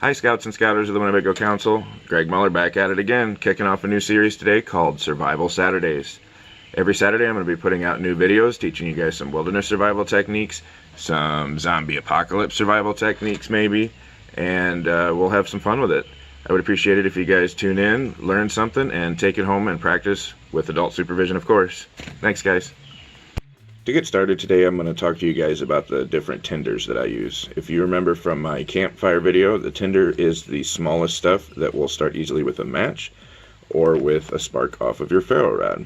Hi Scouts and Scouters of the Winnebago Council, Greg Muller back at it again, kicking off a new series today called Survival Saturdays. Every Saturday I'm going to be putting out new videos teaching you guys some wilderness survival techniques, some zombie apocalypse survival techniques maybe, and we'll have some fun with it. I would appreciate it if you guys tune in, learn something, and take it home and practice with adult supervision, of course. Thanks guys. To get started today, I'm going to talk to you guys about the different tinders that I use. If you remember from my campfire video, the tinder is the smallest stuff that will start easily with a match or with a spark off of your ferro rod.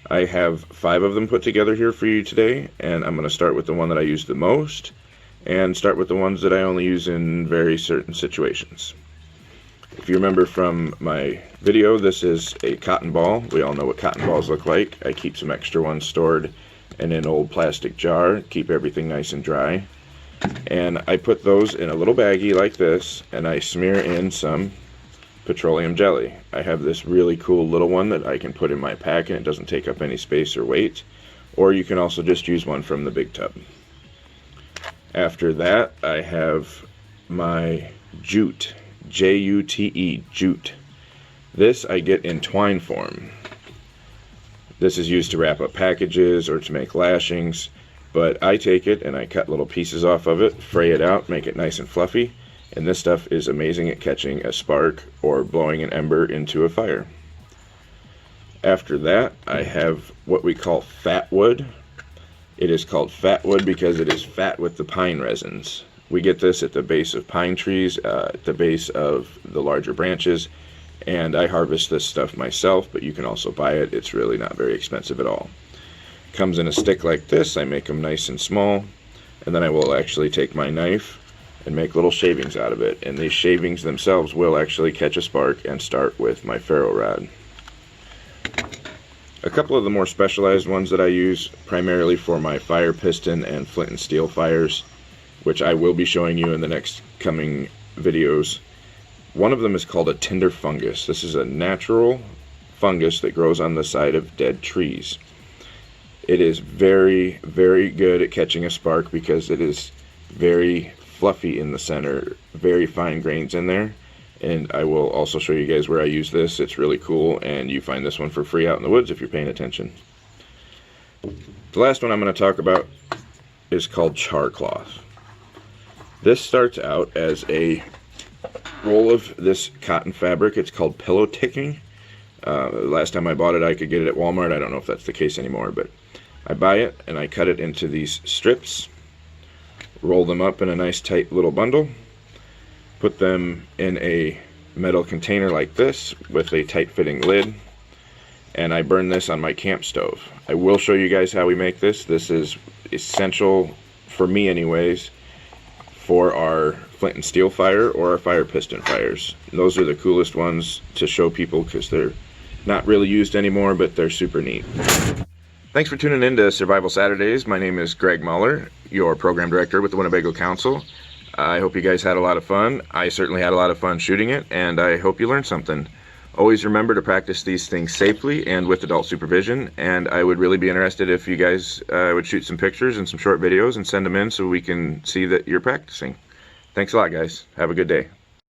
I have 5 of them put together here for you today, and I'm going to start with the one that I use the most and start with the ones that I only use in very certain situations. If you remember from my video, this is a cotton ball. We all know what cotton balls look like. I keep some extra ones stored in an old plastic jar, keep everything nice and dry, and I put those in a little baggie like this, and I smear in some petroleum jelly. I have this really cool little one that I can put in my pack and it doesn't take up any space or weight, or you can also just use one from the big tub. After that, I have my jute, J-U-T-E, jute. This I get in twine form. This is used to wrap up packages or to make lashings, but I take it and I cut little pieces off of it, fray it out, make it nice and fluffy, and this stuff is amazing at catching a spark or blowing an ember into a fire. After that, I have what we call fat wood. It is called fat wood because it is fat with the pine resins. We get this at the base of pine trees, at the base of the larger branches, and I harvest this stuff myself, but you can also buy it. It's really not very expensive at all. Comes in a stick like this. I make them nice and small, and then I will actually take my knife and make little shavings out of it, and these shavings themselves will actually catch a spark and start with my ferro rod. A couple of the more specialized ones that I use primarily for my fire piston and flint and steel fires, which I will be showing you in the next coming videos. One of them is called a tinder fungus. This is a natural fungus that grows on the side of dead trees. It is very, very good at catching a spark because it is very fluffy in the center, very fine grains in there, and I will also show you guys where I use this. It's really cool, and you find this one for free out in the woods if you're paying attention. The last one I'm going to talk about is called char cloth. This starts out as a roll of this cotton fabric. It's called pillow ticking. Last time I bought it, I could get it at Walmart. I don't know if that's the case anymore, but I buy it and I cut it into these strips, roll them up in a nice tight little bundle, put them in a metal container like this with a tight fitting lid, and I burn this on my camp stove. I will show you guys how we make this. This is essential for me anyways for our flint and steel fire or our fire piston fires. Those are the coolest ones to show people because they're not really used anymore, but they're super neat. Thanks for tuning in to Survival Saturdays. My name is Greg Muller, your program director with the Winnebago Council. I hope you guys had a lot of fun. I certainly had a lot of fun shooting it, and I hope you learned something. Always remember to practice these things safely and with adult supervision, and I would really be interested if you guys would shoot some pictures and some short videos and send them in so we can see that you're practicing. Thanks a lot, guys. Have a good day.